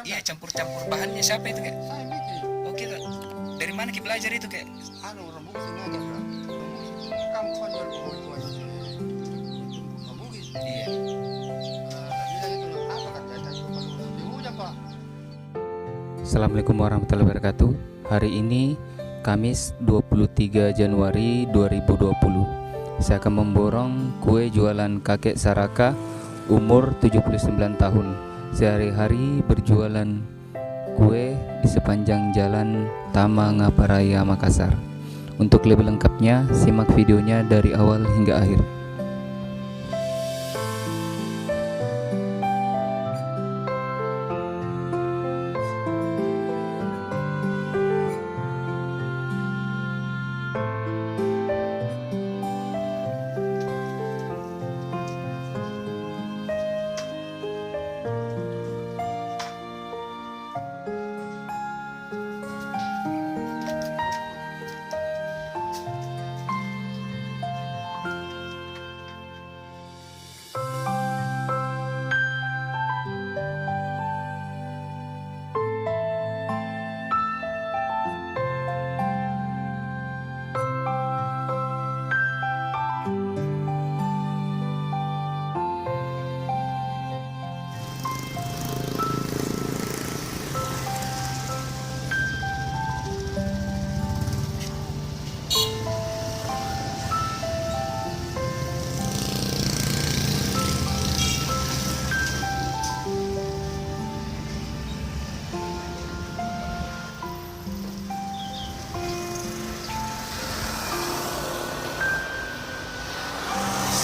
Iya, campur-campur bahannya siapa itu kek? Saya bikin. Oke kak. Dari mana ki belajar itu kek? Orang Bugis ini aja bro. Kamu kan jual buah itu orang Bugis. Iya. Bilang itu loh, apa kata di hujan pak. Assalamualaikum warahmatullahi wabarakatuh. Hari ini Kamis 23 Januari 2020. Saya akan memborong kue jualan kakek Saraka umur 79 tahun. Sehari-hari berjualan kue di sepanjang jalan Tama Ngaparaya Makassar. Untuk lebih lengkapnya, simak videonya dari awal hingga akhir.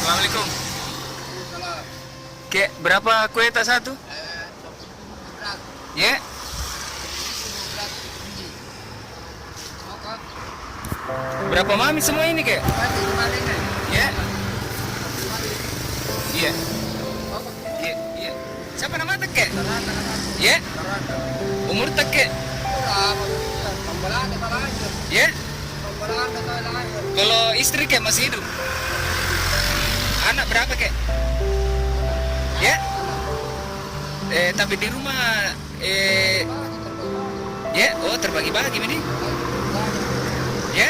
Assalamualaikum. Salah. Kek, berapa kue tak satu? Berat. Ya? Berat biji. Mau kak? Berapa mami semua ini kek? Nanti kemarin nih. Ya? Iya. Mau kak? Iya, iya. Siapa nama tak kek? Terata. Ya? Terata. Umur tak kek? Udah, pembelaan kita aja. Ya? Pembelaan kita aja. Kalau istri kek masih hidup? Anak berapa kek? Ya? Tapi di rumah ya? Oh, terbagi-bagi ini. Ya?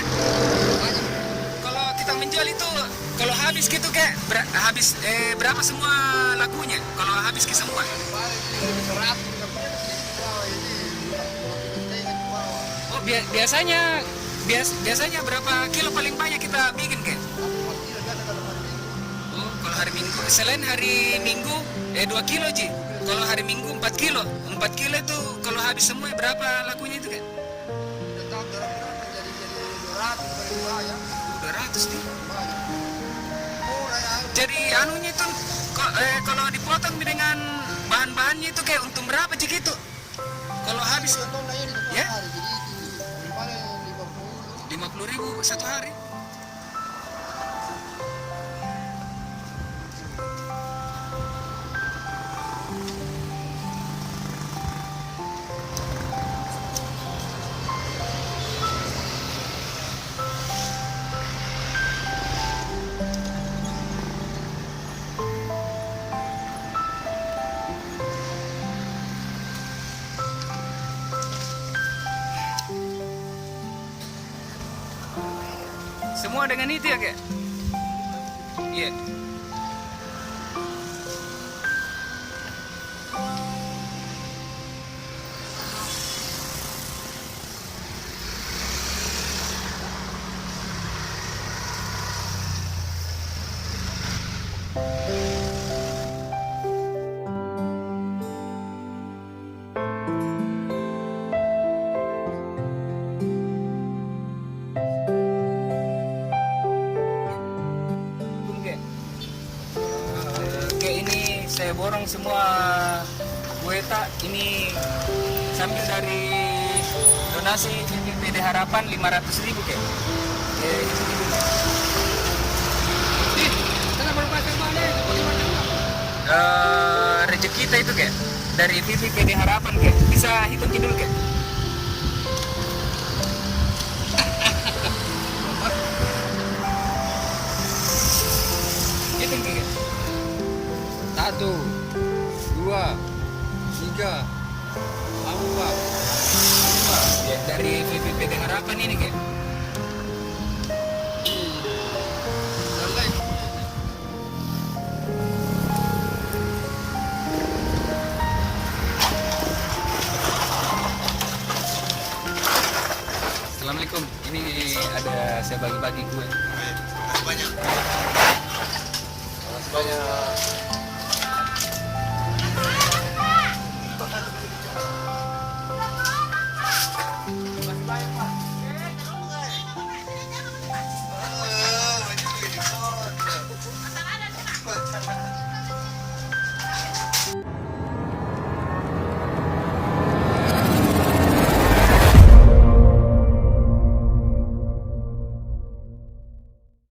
Kalau kita menjual itu kalau habis gitu kek habis berapa semua lakunya? Kalau habis ke semua? Oh, biasanya berapa kilo paling banyak kita bikin kek? Oh, kalau hari Minggu selain hari Minggu 2 kilo Ji. Kalau hari Minggu 4 kilo. 4 kilo itu kalau habis semua berapa lakunya itu kek? 200 nih. Jadi anunya itu kalau dipotong dengan bahan-bahannya itu kayak untung berapa Ji gitu? Kalau habis ya? 50.000 satu hari. Semua dengan itu ya kek? Iya. Saya borong semua kue tak ini sambil dari donasi PD Harapan 500.000 kek. Rezeki kita itu kek dari TV PD Harapan kek bisa hitung dulu kek. Hitung kek. 1, 2, 3, Berapa nih kek? Assalamualaikum. Ini ada saya bagi-bagi kue. Banyak. Banyak.